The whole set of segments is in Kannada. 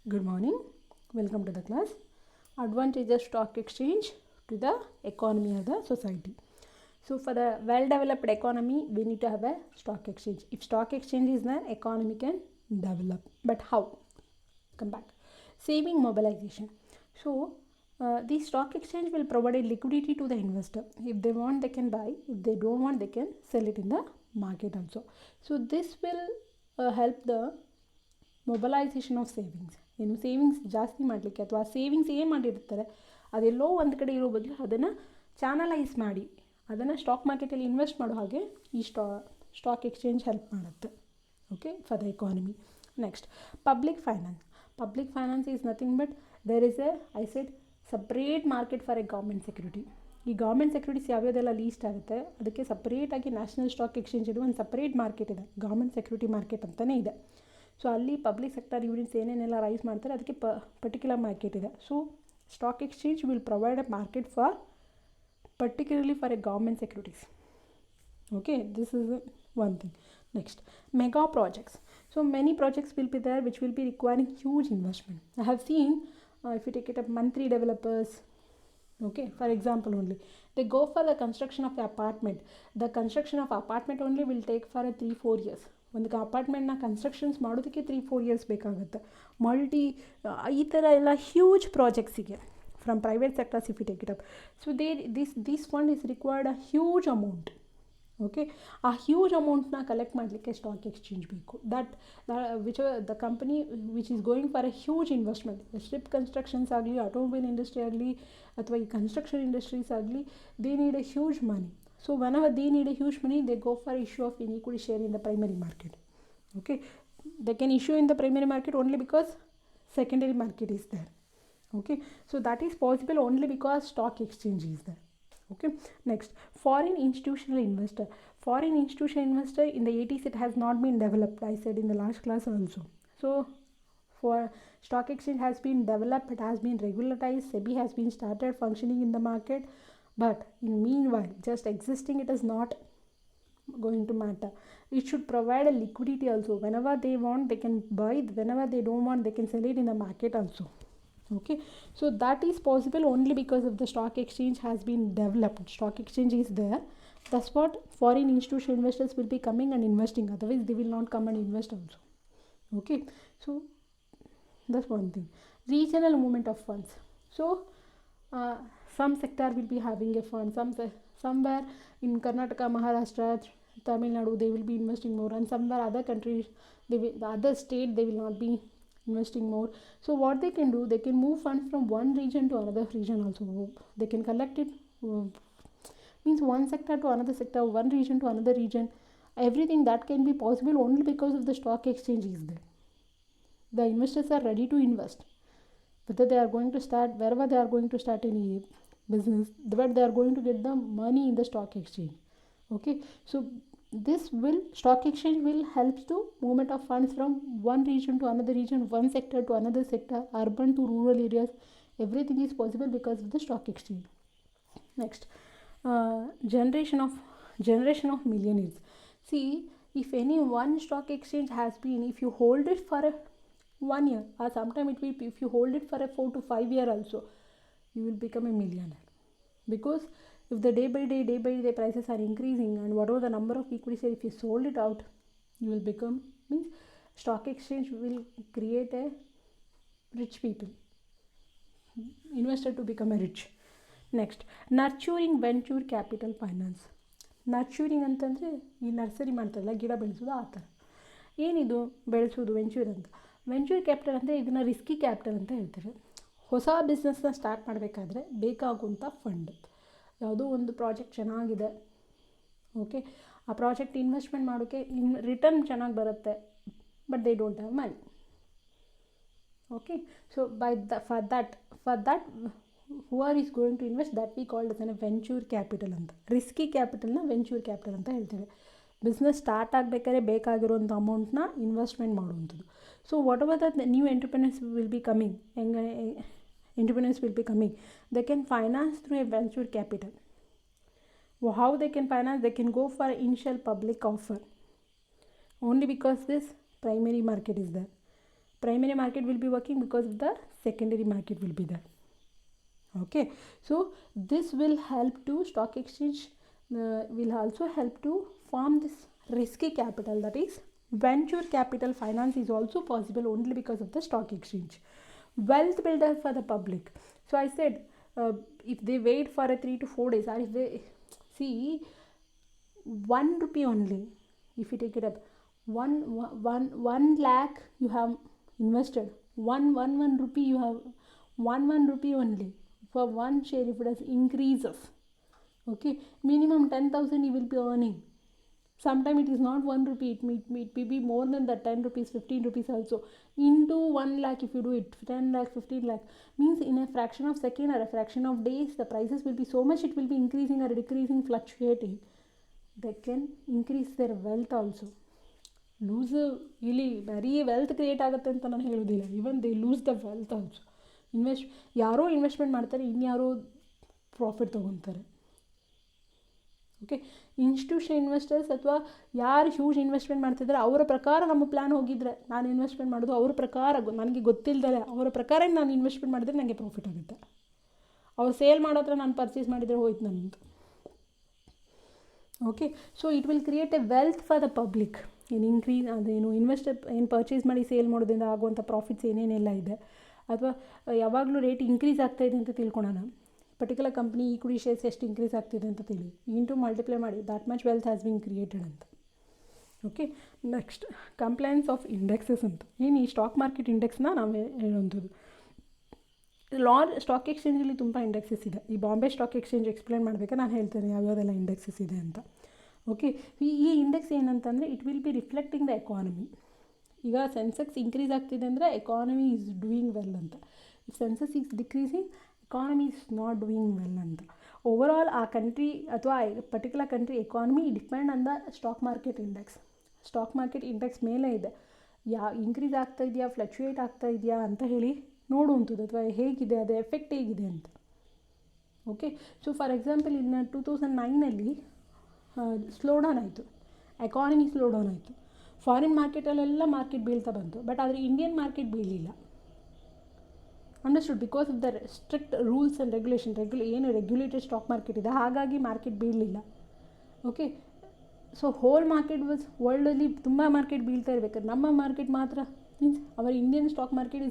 Good morning. Welcome to the class. Advantages of stock exchange to the economy of the society. So for the well-developed economy, we need to have a stock exchange. If stock exchange is there, economy can develop. But how? Come back. Saving mobilization. So the stock exchange will provide a liquidity to the investor. If they want, they can buy. If they don't want, they can sell it in the market also. So this will help the mobilisation of savings. ಏನು ಸೇವಿಂಗ್ಸ್ ಜಾಸ್ತಿ ಮಾಡಲಿಕ್ಕೆ ಅಥವಾ ಸೇವಿಂಗ್ಸ್ ಏನು ಮಾಡಿರ್ತಾರೆ ಅದೆಲ್ಲೋ ಒಂದು ಕಡೆ ಇರೋ ಬದಲು ಅದನ್ನು ಚಾನಲೈಸ್ ಮಾಡಿ ಅದನ್ನು ಸ್ಟಾಕ್ ಮಾರ್ಕೆಟಲ್ಲಿ ಇನ್ವೆಸ್ಟ್ ಮಾಡೋ ಹಾಗೆ ಈ ಸ್ಟಾಕ್ ಎಕ್ಸ್ಚೇಂಜ್ ಹೆಲ್ಪ್ ಮಾಡುತ್ತೆ. Okay, for the economy. Next, public finance is nothing but there is I said separate market for a government security. ಈ ಗೌರ್ಮೆಂಟ್ ಸೆಕ್ಯೂರಿಟೀಸ್ ಯಾವ್ಯಾವುದೆಲ್ಲ ಲೀಸ್ಟ್ ಆಗುತ್ತೆ ಅದಕ್ಕೆ ಸಪ್ರೇಟಾಗಿ ನ್ಯಾಷನಲ್ ಸ್ಟಾಕ್ ಎಕ್ಸ್ಚೇಂಜ್ ಇದೆ, ಒಂದು ಸಪ್ರೇಟ್ ಮಾರ್ಕೆಟ್ ಇದೆ, ಗೌರ್ಮೆಂಟ್ ಸೆಕ್ಯೂರಿಟಿ ಮಾರ್ಕೆಟ್ ಅಂತಲೇ ಇದೆ. ಸೊ ಅಲ್ಲಿ ಪಬ್ಲಿಕ್ ಸೆಕ್ಟರ್ ಯೂನಿಟ್ಸ್ ಏನೇನೆಲ್ಲ ರೈಸ್ ಮಾಡ್ತಾರೆ ಅದಕ್ಕೆ ಪರ್ಟಿಕ್ಯುಲರ್ ಮಾರ್ಕೆಟ್ ಇದೆ. So stock exchange will provide a market for particularly for a government securities. Okay, this is one thing. Next, mega projects. So many projects will be there which will be requiring huge investment. I have seen if you take it up monthly developers, okay, for example only they go for the construction of the apartment. The construction of apartment only will take for a 3-4 years. ಒಂದು ಅಪಾರ್ಟ್ಮೆಂಟ್ನ ಕನ್ಸ್ಟ್ರಕ್ಷನ್ಸ್ ಮಾಡೋದಕ್ಕೆ 3-4 ಇಯರ್ಸ್ ಬೇಕಾಗುತ್ತೆ. ಈ ಥರ ಎಲ್ಲ ಹ್ಯೂಜ್ ಪ್ರಾಜೆಕ್ಟ್ಸಿಗೆ from private sectors if you take it up. So this fund is required a huge amount. Okay, ಆ ಹ್ಯೂಜ್ ಅಮೌಂಟ್ನ ಕಲೆಕ್ಟ್ ಮಾಡಲಿಕ್ಕೆ ಸ್ಟಾಕ್ ಎಕ್ಸ್ಚೇಂಜ್ ಬೇಕು. The company which is going for a huge investment, ship constructions ಆಗಲಿ, ಆಟೋಮೊಬೈಲ್ ಇಂಡಸ್ಟ್ರಿ ಆಗಲಿ, ಅಥವಾ ಈ ಕನ್ಸ್ಟ್ರಕ್ಷನ್ ಇಂಡಸ್ಟ್ರೀಸ್ ಆಗಲಿ, they need a huge money. So whenever they need a huge money, they go for issue of inequity share in the primary market. Okay, they can issue in the primary market only because secondary market is there. Okay, so that is possible only because stock exchange is there. Okay, next, foreign institutional investor. Foreign institutional investor in the 80s it has not been developed, I said in the last class also. So for stock exchange has been developed, it has been regularized, SEBI has been started functioning in the market. But in meanwhile, just existing it is not going to matter. It should provide a liquidity also. Whenever they want, they can buy. Whenever they don't want, they can sell it in the market also. Okay, so that is possible only because of the stock exchange has been developed. Stock exchange is there. That's what foreign institutional investors will be coming and investing. Otherwise, they will not come and invest also. Okay, so that's one thing. Regional movement of funds. So some sector will be having a fund, somewhere in Karnataka, Maharashtra, Tamil Nadu they will be investing more, and somewhere other countries, the other state they will not be investing more. So what they can do, they can move funds from one region to another region also. They can collect it, means one sector to another sector, one region to another region. Everything that can be possible only because of the stock exchange is there. The investors are ready to invest, whether they are going to start, wherever they are going to start any business, but they are going to get the money in the stock exchange. Okay, so stock exchange will help to movement of funds from one region to another region, one sector to another sector, urban to rural areas. Everything is possible because of the stock exchange. Next, generation of millionaires. See, if any one stock exchange has been, if you hold it for a 1 year, or sometime it will be, if you hold it for a 4 to 5 year also, you will become a millionaire. Because if the day by day prices are increasing, and whatever the number of equity share, if you sold it out, you will become, means stock exchange will create a rich people, investor to become a rich. Next, nurturing venture capital finance. ನರ್ಚೂರಿಂಗ್ ಅಂತಂದರೆ ಈ ನರ್ಸರಿ ಮಾಡ್ತಾರಲ್ಲ, ಗಿಡ ಬೆಳೆಸೋದು, ಆ ಥರ. ಏನಿದು ಬೆಳೆಸೋದು ವೆಂಚೂರ್ ಅಂತ? ವೆಂಚೂರ್ ಕ್ಯಾಪಿಟಲ್ ಅಂದರೆ ಇದನ್ನು ರಿಸ್ಕಿ ಕ್ಯಾಪಿಟಲ್ ಅಂತ ಹೇಳ್ತಾರೆ. ಹೊಸ ಬಿಸ್ನೆಸ್ನ ಸ್ಟಾರ್ಟ್ ಮಾಡಬೇಕಾದ್ರೆ ಬೇಕಾಗುವಂಥ ಫಂಡ್. ಯಾವುದೋ ಒಂದು ಪ್ರಾಜೆಕ್ಟ್ ಚೆನ್ನಾಗಿದೆ, ಓಕೆ, ಆ ಪ್ರಾಜೆಕ್ಟ್ ಇನ್ವೆಸ್ಟ್ಮೆಂಟ್ ಮಾಡೋಕ್ಕೆ ರಿಟರ್ನ್ ಚೆನ್ನಾಗಿ ಬರುತ್ತೆ, but they don't have money. Okay, so for that whoever is going to invest, that we called as a venture capital ಅಂತ. ರಿಸ್ಕಿ ಕ್ಯಾಪಿಟಲ್ನ ವೆಂಚೂರ್ ಕ್ಯಾಪಿಟಲ್ ಅಂತ ಹೇಳ್ತೇವೆ. ಬಿಸ್ನೆಸ್ ಸ್ಟಾರ್ಟ್ ಆಗಬೇಕಾದ್ರೆ ಬೇಕಾಗಿರುವಂಥ ಅಮೌಂಟ್ನ ಇನ್ವೆಸ್ಟ್ಮೆಂಟ್ ಮಾಡುವಂಥದ್ದು. So what ever the new entrepreneurs will be coming, they can finance through a venture capital. How they can finance? They can go for initial public offer only because this primary market is there. primary market will be working, because of the secondary market will be there. Okay, so this will help to stock exchange will also help to form this risky capital, that is venture capital finance is also possible only because of the stock exchange. Wealth builder for the public. So I said, if they wait for a 3 to 4 days, or if they see 1 rupee only, if you take it up, one lakh you have invested, one rupee you have, one rupee only for one share. If it has increases, okay, minimum 10,000 you will be earning. Sometime it is not 1 rupee, it may be more than that, 10 rupees, 15 rupees also, into 1 lakh. If you do it 10 lakh, 15 lakh, means in a fraction of second or a fraction of days, the prices will be so much, it will be increasing or decreasing, fluctuating. They can increase their wealth also. Lose ಇಲ್ಲಿ ಬರೀ ವೆಲ್ತ್ ಕ್ರಿಯೇಟ್ ಆಗುತ್ತೆ ಅಂತ ನಾನು ಹೇಳೋದಿಲ್ಲ, even they lose the wealth also. ಯಾರೋ ಇನ್ವೆಸ್ಟ್ಮೆಂಟ್ ಮಾಡ್ತಾರೆ, ಇನ್ಯಾರೋ ಪ್ರಾಫಿಟ್ ತೊಗೊತಾರೆ. ಓಕೆ, ಇನ್ಸ್ಟಿಟ್ಯೂಷನ್ ಇನ್ವೆಸ್ಟರ್ಸ್ ಅಥವಾ ಯಾರು ಹ್ಯೂಜ್ ಇನ್ವೆಸ್ಟ್ಮೆಂಟ್ ಮಾಡ್ತಿದ್ದಾರೆ ಅವರ ಪ್ರಕಾರ ನಮ್ಮ ಪ್ಲ್ಯಾನ್ ಹೋಗಿದ್ರೆ, ನಾನು ಇನ್ವೆಸ್ಟ್ಮೆಂಟ್ ಮಾಡೋದು ಅವ್ರ ಪ್ರಕಾರ, ನನಗೆ ಗೊತ್ತಿಲ್ಲದೆ ಅವರ ಪ್ರಕಾರ ನಾನು ಇನ್ವೆಸ್ಟ್ಮೆಂಟ್ ಮಾಡಿದ್ರೆ ನನಗೆ ಪ್ರಾಫಿಟ್ ಆಗುತ್ತೆ. ಅವ್ರು ಸೇಲ್ ಮಾಡೋತ್ರ ನಾನು ಪರ್ಚೇಸ್ ಮಾಡಿದರೆ ಹೋಯ್ತು ನನ್ನದು. Okay, so it will create A wealth for the public. ಏನು ಇನ್ಕ್ರೀಸ್ ಅದೇನು ಇನ್ವೆಸ್ಟರ್ ಏನು ಪರ್ಚೇಸ್ ಮಾಡಿ ಸೇಲ್ ಮಾಡೋದ್ರಿಂದ ಆಗುವಂಥ ಪ್ರಾಫಿಟ್ಸ್ ಏನೇನೆಲ್ಲ ಇದೆ, ಅಥವಾ ಯಾವಾಗಲೂ ರೇಟ್ ಇನ್ಕ್ರೀಸ್ ಆಗ್ತಾಯಿದೆ ಅಂತ ತಿಳ್ಕೊಳೋಣ. ಪರ್ಟಿಕ್ಯುಲರ್ ಕಂಪ್ನಿ ಈಕ್ವಿಟಿ ಶೇರ್ಸ್ ಎಷ್ಟು ಇನ್ಕ್ರೀಸ್ ಆಗ್ತಿದೆ ಅಂತ ತಿಳಿ, ಇಂಟು ಮಲ್ಟಿಪ್ಲೈ ಮಾಡಿ, that much wealth has been created ಅಂತ. Okay, next compliance of indexes ಅಂತ. ಏನು ಈ ಸ್ಟಾಕ್ ಮಾರ್ಕೆಟ್ ಇಂಡೆಕ್ಸ್ನ ನಾವು ಹೇಳುವಂಥದ್ದು. ಸ್ಟಾಕ್ ಎಕ್ಸ್ಚೇಂಜಲ್ಲಿ ತುಂಬ ಇಂಡೆಕ್ಸಸ್ ಇದೆ. ಈ ಬಾಂಬೆ ಸ್ಟಾಕ್ ಎಕ್ಸ್ಚೇಂಜ್ ಎಕ್ಸ್ಪ್ಲೇನ್ ಮಾಡಬೇಕಾದ್ರೆ ನಾನು ಹೇಳ್ತೇನೆ ಯಾವ್ಯಾವೆಲ್ಲ ಇಂಡೆಕ್ಸಸ್ ಇದೆ ಅಂತ. ಓಕೆ, ಈ ಇಂಡೆಕ್ಸ್ ಏನಂತಂದರೆ it will be reflecting the economy. ಈಗ ಸೆನ್ಸೆಕ್ಸ್ ಇನ್ಕ್ರೀಸ್ ಆಗ್ತಿದೆ ಅಂದರೆ ಎಕಾನಮಿ ಈಸ್ ಡೂಯಿಂಗ್ ವೆಲ್ ಅಂತ. If Sensex is decreasing, economy is not doing well ಅಂತ. ಓವರಾಲ್ ಆ ಕಂಟ್ರಿ ಅಥವಾ particular country economy depend on the stock market index. Stock market index ಮೇಲೆ ಇದೆ, ಇನ್ಕ್ರೀಸ್ ಆಗ್ತಾ ಇದೆಯಾ, ಫ್ಲಕ್ಚುಯೇಟ್ ಆಗ್ತಾ ಇದೆಯಾ ಅಂತ ಹೇಳಿ ನೋಡುವಂಥದ್ದು, ಅಥವಾ ಹೇಗಿದೆ ಅದು ಎಫೆಕ್ಟ್ ಹೇಗಿದೆ ಅಂತ. ಓಕೆ, ಸೊ ಫಾರ್ ಎಕ್ಸಾಂಪಲ್ ಇನ್ನು 2009 ಸ್ಲೋ ಡೌನ್ ಆಯಿತು, ಎಕಾನಮಿ ಸ್ಲೋ ಡೌನ್ ಆಯಿತು. ಫಾರಿನ್ ಮಾರ್ಕೆಟಲ್ಲೆಲ್ಲ ಮಾರ್ಕೆಟ್ ಬೀಳ್ತಾ ಬಂತು, ಬಟ್ ಆದರೆ ಇಂಡಿಯನ್ ಮಾರ್ಕೆಟ್ ಬೀಳಲಿಲ್ಲ. Understood, because of the strict rules and regulation. ಏನು ರೆಗ್ಯುಲೇಟೆಡ್ ಸ್ಟಾಕ್ ಮಾರ್ಕೆಟ್ ಇದೆ, ಹಾಗಾಗಿ ಮಾರ್ಕೆಟ್ ಬೀಳಲಿಲ್ಲ. Okay, so whole market was, ವರ್ಲ್ಡಲ್ಲಿ ತುಂಬ ಮಾರ್ಕೆಟ್ ಬೀಳ್ತಾ ಇರಬೇಕಾದ್ರೆ ನಮ್ಮ ಮಾರ್ಕೆಟ್ ಮಾತ್ರ, means our Indian stock market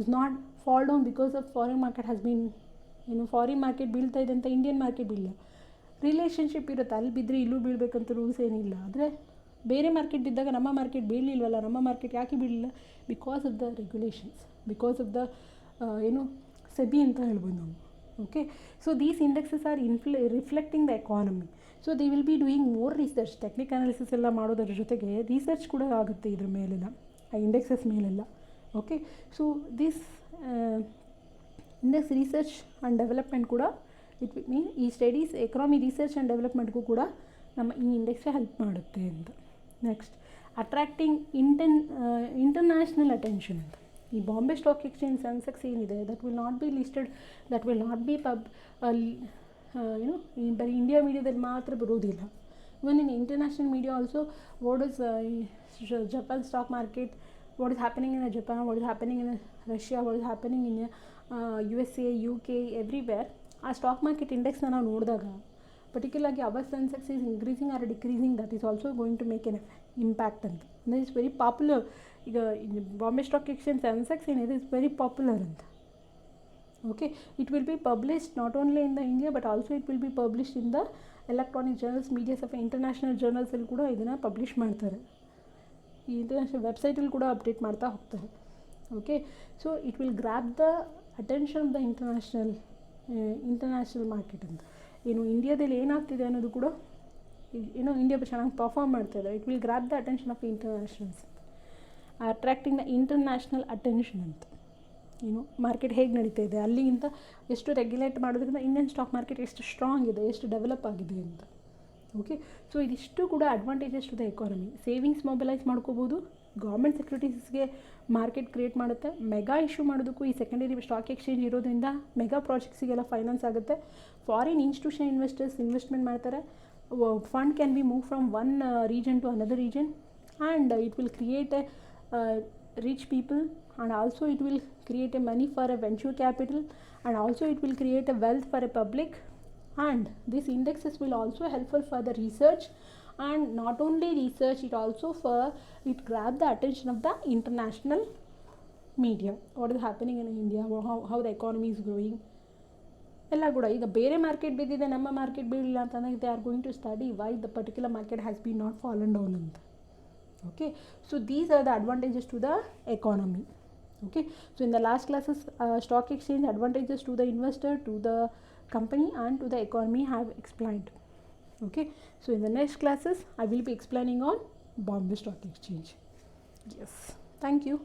is not fall down because of foreign market has been, ಏನು ಫಾರಿನ್ ಮಾರ್ಕೆಟ್ ಬೀಳ್ತಾ ಇದೆ ಅಂತ ಇಂಡಿಯನ್ ಮಾರ್ಕೆಟ್ ಬೀಳಿಲ್ಲ. ರಿಲೇಷನ್ಶಿಪ್ ಇರುತ್ತೆ, ಅಲ್ಲಿ ಬಿದ್ದರೆ ಇಲ್ಲೂ ಬೀಳಬೇಕಂತ ರೂಲ್ಸ್ ಏನಿಲ್ಲ. ಆದರೆ ಬೇರೆ ಮಾರ್ಕೆಟ್ ಬಿದ್ದಾಗ ನಮ್ಮ ಮಾರ್ಕೆಟ್ ಬೀಳಲಿಲ್ವಲ್ಲ, ನಮ್ಮ ಮಾರ್ಕೆಟ್ ಯಾಕೆ ಬೀಳಲಿಲ್ಲ? Because of the regulations, because of the ಏನು ಸೆಬಿ ಅಂತ ಹೇಳ್ಬೋದು ನಾವು. Okay, so these indexes are reflecting the economy. So they will be doing more research, technic analysis ಎಲ್ಲ ಮಾಡೋದ್ರ ಜೊತೆಗೆ ರಿಸರ್ಚ್ ಕೂಡ ಆಗುತ್ತೆ ಇದ್ರ ಮೇಲೆಲ್ಲ, ಆ ಇಂಡೆಕ್ಸಸ್ ಮೇಲೆಲ್ಲ. Okay, so this index research and development ಕೂಡ ಇಟ್ ಮೀನ್ ಈ ಸ್ಟಡೀಸ್ ಎಕನಾಮಿ ರಿಸರ್ಚ್ ಆ್ಯಂಡ್ ಡೆವಲಪ್ಮೆಂಟ್ಗೂ ಕೂಡ ನಮ್ಮ ಈ ಇಂಡೆಕ್ಸೇ ಹೆಲ್ಪ್ ಮಾಡುತ್ತೆ ಅಂತ. ನೆಕ್ಸ್ಟ್ ಅಟ್ರಾಕ್ಟಿಂಗ್ ಇಂಟರ್ನ್ಯಾಷನಲ್ ಅಟೆನ್ಷನ್ ಅಂತ. ಈ ಬಾಂಬೆ ಸ್ಟಾಕ್ ಎಕ್ಸ್ಚೇಂಜ್ ಸೆನ್ಸೆಕ್ಸ್ ಏನಿದೆ, that will not be listed, that will not be ಏನು ಬರೀ ಇಂಡಿಯಾ ಮೀಡಿಯಾದಲ್ಲಿ ಮಾತ್ರ ಬರೋದಿಲ್ಲ. Even in international media also, what is Japan stock market, what is happening in Japan, what is happening in Russia, what is happening in USA, UK, everywhere. ಆ ಸ್ಟಾಕ್ ಮಾರ್ಕೆಟ್ ಇಂಡೆಕ್ಸ್ನ ನಾವು ನೋಡಿದಾಗ particularly our Sensex is increasing or decreasing, that is also going to make an impact ಅಂತ. That is very popular. ಈಗ ಬಾಂಬೆ ಸ್ಟಾಕ್ ಎಕ್ಸ್ಚೇಂಜ್ ಸೆನ್ಸೆಕ್ಸ್ ಏನಿದೆ ಇಸ್ ವೆರಿ ಪಾಪ್ಯುಲರ್ ಅಂತ. Okay, it will be published not only in the India but also it will be published in the electronic journals, medias of international ಜರ್ನಲ್ಸಲ್ಲಿ ಕೂಡ ಇದನ್ನು ಪಬ್ಲಿಷ್ ಮಾಡ್ತಾರೆ. ಈ ಇಂಟರ್ನ್ಯಾಷನಲ್ ವೆಬ್ಸೈಟಲ್ಲಿ ಕೂಡ ಅಪ್ಡೇಟ್ ಮಾಡ್ತಾ ಹೋಗ್ತಾರೆ. Okay, so it will grab the attention of the international market ಅಂತ. ಏನು ಇಂಡಿಯಾದಲ್ಲಿ ಏನಾಗ್ತಿದೆ ಅನ್ನೋದು ಕೂಡ, ಏನೋ ಇಂಡಿಯಾ ಚೆನ್ನಾಗಿ ಪರ್ಫಾರ್ಮ್ ಮಾಡ್ತಾಯಿದೆ, it will grab the attention of internationals, attracting the international attention ಅಂತ. ಏನು ಮಾರ್ಕೆಟ್ ಹೇಗೆ ನಡೀತಾ ಇದೆ, ಅಲ್ಲಿಗಿಂತ ಎಷ್ಟು ರೆಗ್ಯುಲೇಟ್ ಮಾಡೋದ್ರಿಂದ ಇಂಡಿಯನ್ ಸ್ಟಾಕ್ ಮಾರ್ಕೆಟ್ ಎಷ್ಟು ಸ್ಟ್ರಾಂಗ್ ಇದೆ, ಎಷ್ಟು ಡೆವಲಪ್ ಆಗಿದೆ ಅಂತ. ಓಕೆ, ಸೊ ಇದಿಷ್ಟು ಕೂಡ advantages to the economy. Savings mobilise ಮಾಡ್ಕೋಬೋದು, ಗೌರ್ಮೆಂಟ್ ಸೆಕ್ಯೂರಿಟೀಸ್ಗೆ ಮಾರ್ಕೆಟ್ ಕ್ರಿಯೇಟ್ ಮಾಡುತ್ತೆ, ಮೆಗಾ ಇಶ್ಯೂ ಮಾಡೋದಕ್ಕೂ ಈ ಸೆಕೆಂಡರಿ ಸ್ಟಾಕ್ ಎಕ್ಸ್ಚೇಂಜ್ ಇರೋದ್ರಿಂದ ಮೆಗಾ ಪ್ರಾಜೆಕ್ಟ್ಸಿಗೆಲ್ಲ ಫೈನಾನ್ಸ್ ಆಗುತ್ತೆ. ಫಾರಿನ್ ಇನ್ಸ್ಟಿಟ್ಯೂಷನ್ ಇನ್ವೆಸ್ಟರ್ಸ್ ಇನ್ವೆಸ್ಟ್ಮೆಂಟ್ ಮಾಡ್ತಾರೆ, fund can be move from one region to another region, and it will create a rich people, and also it will create a money for a venture capital, and also it will create a wealth for a public. And these indexes will also helpful for the research, and not only research, it also for it grab the attention of the international media. What is happening in India, how the economy is growing ಎಲ್ಲ ಕೂಡ. ಈಗ ಬೇರೆ ಮಾರ್ಕೆಟ್ ಬಿದ್ದಿದೆ, ನಮ್ಮ ಮಾರ್ಕೆಟ್ ಬೀಳಿಲ್ಲ ಅಂತಂದರೆ they are going to study why the particular market has been not fallen down ಅಂತ. Okay, so these are the advantages to the economy. Okay, so in the last classes, stock exchange advantages to the investor, to the company, and to the economy have explained. Okay, so in the next classes I will be explaining on Bombay Stock Exchange. Yes, thank you.